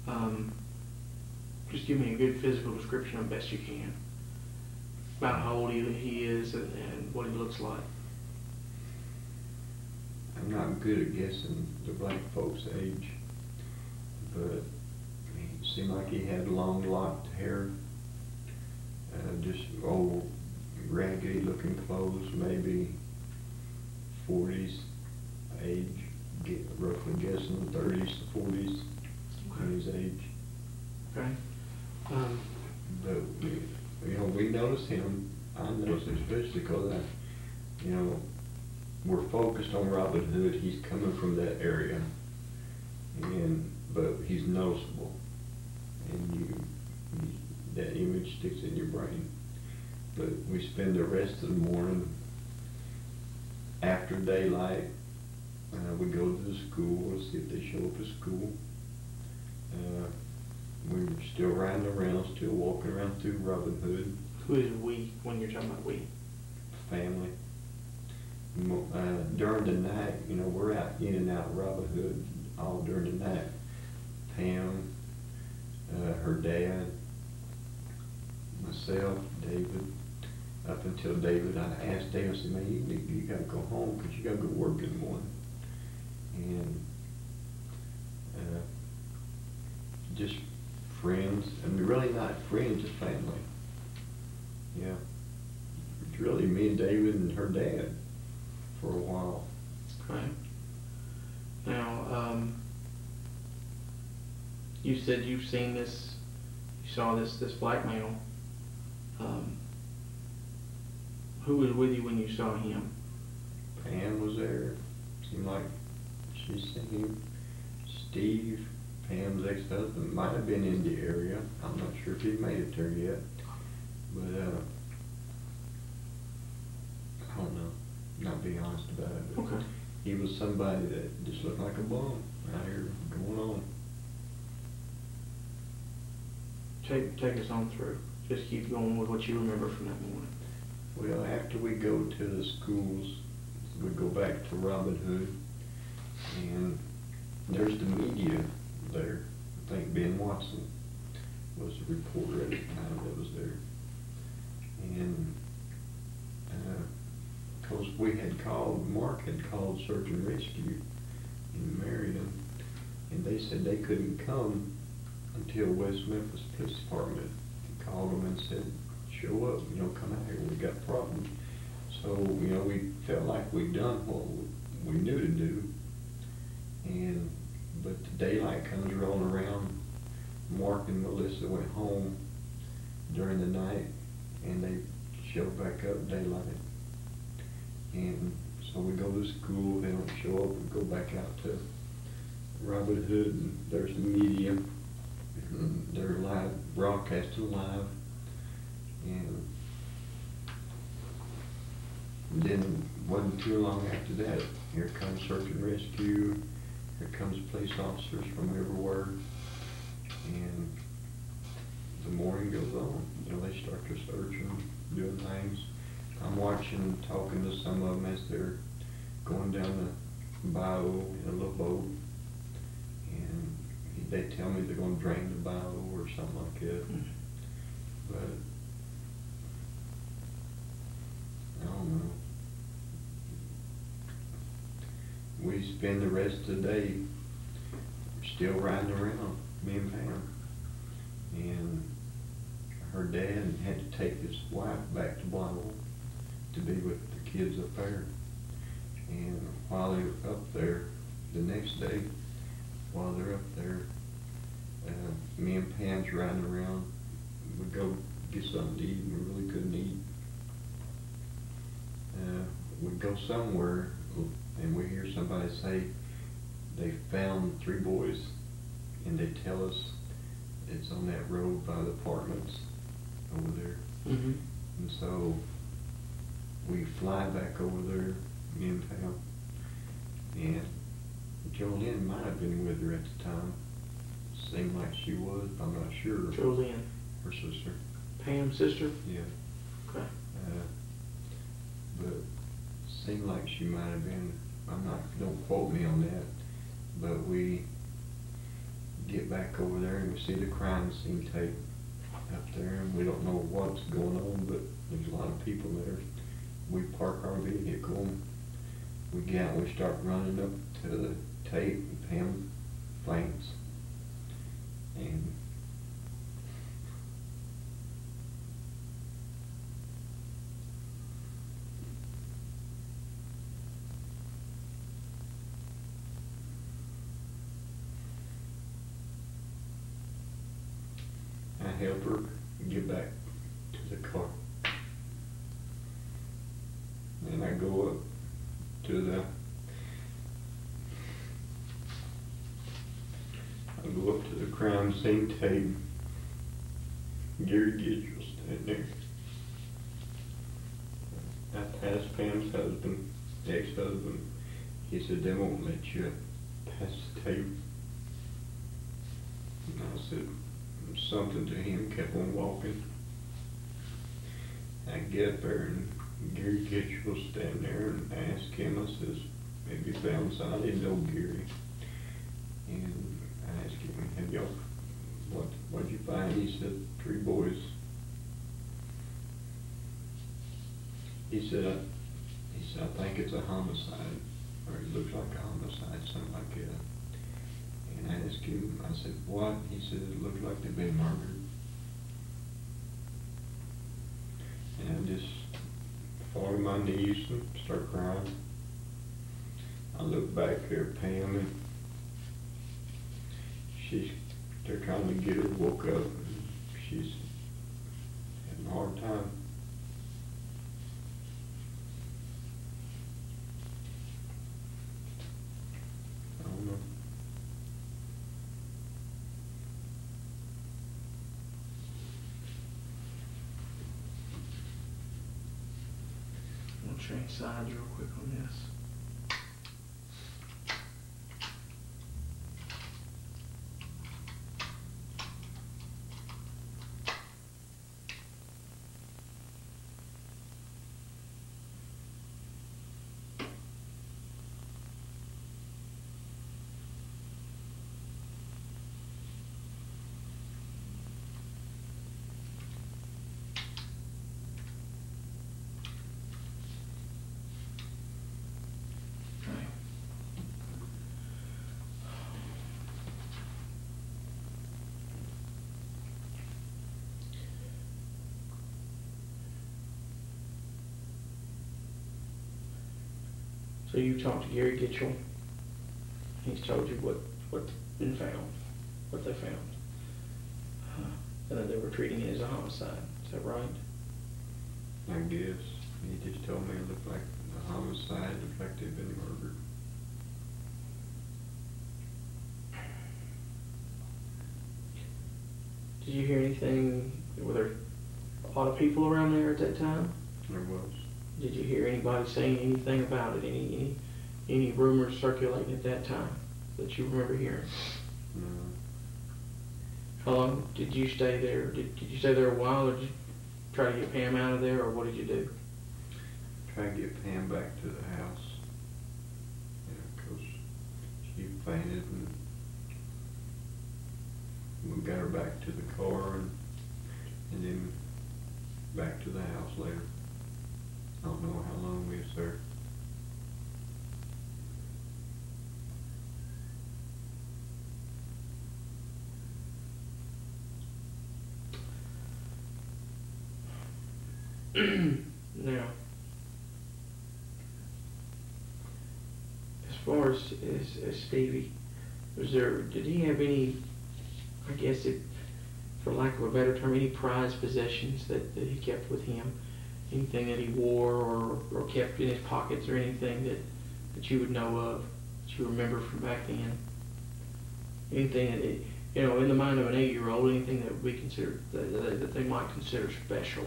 Um, just give me a good physical description of best you can about how old he is and what he looks like. I'm not good at guessing the black folks' age, but he seemed like he had long locked hair, just old raggedy looking clothes, maybe 40s age, roughly guessing 30s to 40s in his age. Okay. But we noticed him. I noticed especially because we're focused on Robin Hood. He's coming from that area, but he's noticeable, and that image sticks in your brain. But we spend the rest of the morning after daylight. We go to the school, see if they show up at school. We're still riding around, still walking around through Robin Hood. Who is we when you're talking about we? Family. During the night, we're out in and out of Robin Hood all during the night. Pam, her dad, myself, David. Up until David, I asked David, I said, man, you gotta go home because you gotta go work in the morning. And just friends, and really not friends, just family. Yeah. It's really me and David and her dad for a while. Okay. Now, you said you've seen this, you saw this black male. Who was with you when you saw him? Pam was there. Seemed like she's seen him. Steve, Pam's ex-husband, might have been in the area. I'm not sure if he made it there yet. But I don't know. Not being honest about it. But okay. He was somebody that just looked like a bum out here going on. Take us on through. Just keep going with what you remember from that morning. Well, after we go to the schools, we go back to Robin Hood, and there's the media there. I think Ben Watson was the reporter at the time that was there. And because Mark had called Search and Rescue in Marion, and they said they couldn't come until West Memphis Police Department called them and said, show up, come out here, we got problems. So, we felt like we'd done what we knew to do. But the daylight comes rolling around. Mark and Melissa went home during the night, and they showed back up daylight. And so we go to school, they don't show up, we go back out to Robin Hood, and there's the media, and they're live, broadcasting live. And then wasn't too long after that, here comes Search and Rescue, here comes police officers from everywhere, and the morning goes on. They start to search and doing things. I'm watching, talking to some of them as they're going down the bayou in a little boat, and they tell me they're going to drain the bayou or something like that. But I don't know. We spend the rest of the day still riding around, me and Pam. And her dad had to take his wife back to Blythe to be with the kids up there. And while they were up there, the next day, while they're up there, me and Pam's riding around. We go get something to eat, and we really couldn't eat. We go somewhere, and we hear somebody say they found 3 boys, and they tell us it's on that road by the apartments over there. Mm-hmm. And so we fly back over there, me and Pam, and Jolene might have been with her at the time. Seemed like she was, I'm not sure. Jolene. Her sister. Pam's sister? Yeah. Okay. But seemed like she might have been, don't quote me on that, but we get back over there and we see the crime scene tape up there, and we don't know what's going on, but there's a lot of people there. We park our vehicle, and we get out and we start running up to the tape, and Pam faints. And I help her get back to the car. And I go up to the crime scene tape. Gary Gidgel standing there. I passed Pam's husband, ex-husband. He said, they won't let you pass the tape. And I said something to him, kept on walking. I get up there and Gary Gidgel standing there, and I asked him, I says, have you found something? I didn't know Gary. And I asked him, have y'all, what'd you find? He said, 3 boys. He said, I think it's a homicide, or it looks like a homicide, something like that. And I asked him, I said, what? He said, it looked like they'd been murdered. And I just fall to my knees and start crying. I look back there at Pam, and they're trying to get her woke up, and she's having a hard time. I don't know. I'm gonna change sides real quick on this. So you talked to Gary Gidgel. He's told you what's been found, what they found, and that they were treating it as a homicide. Is that right? I guess. He just told me it looked like a homicide, it looked like they'd been murdered. Did you hear anything? Were there a lot of people around there at that time? There was. Did you hear anybody saying anything about it? Any rumors circulating at that time that you remember hearing? No. How long did you stay there? Did you stay there a while, or did you try to get Pam out of there, or what did you do? Try to get Pam back to the house. Yeah, 'cause she fainted, and we got her back to the car, and then back to the house later. I don't know how long we was there. Now, as far as Stevie, did he have any, I guess for lack of a better term, any prized possessions that he kept with him? Anything that he wore or kept in his pockets, or anything that you would know of, that you remember from back then? Anything that, in the mind of an 8-year-old, anything that would be considered, that they might consider special?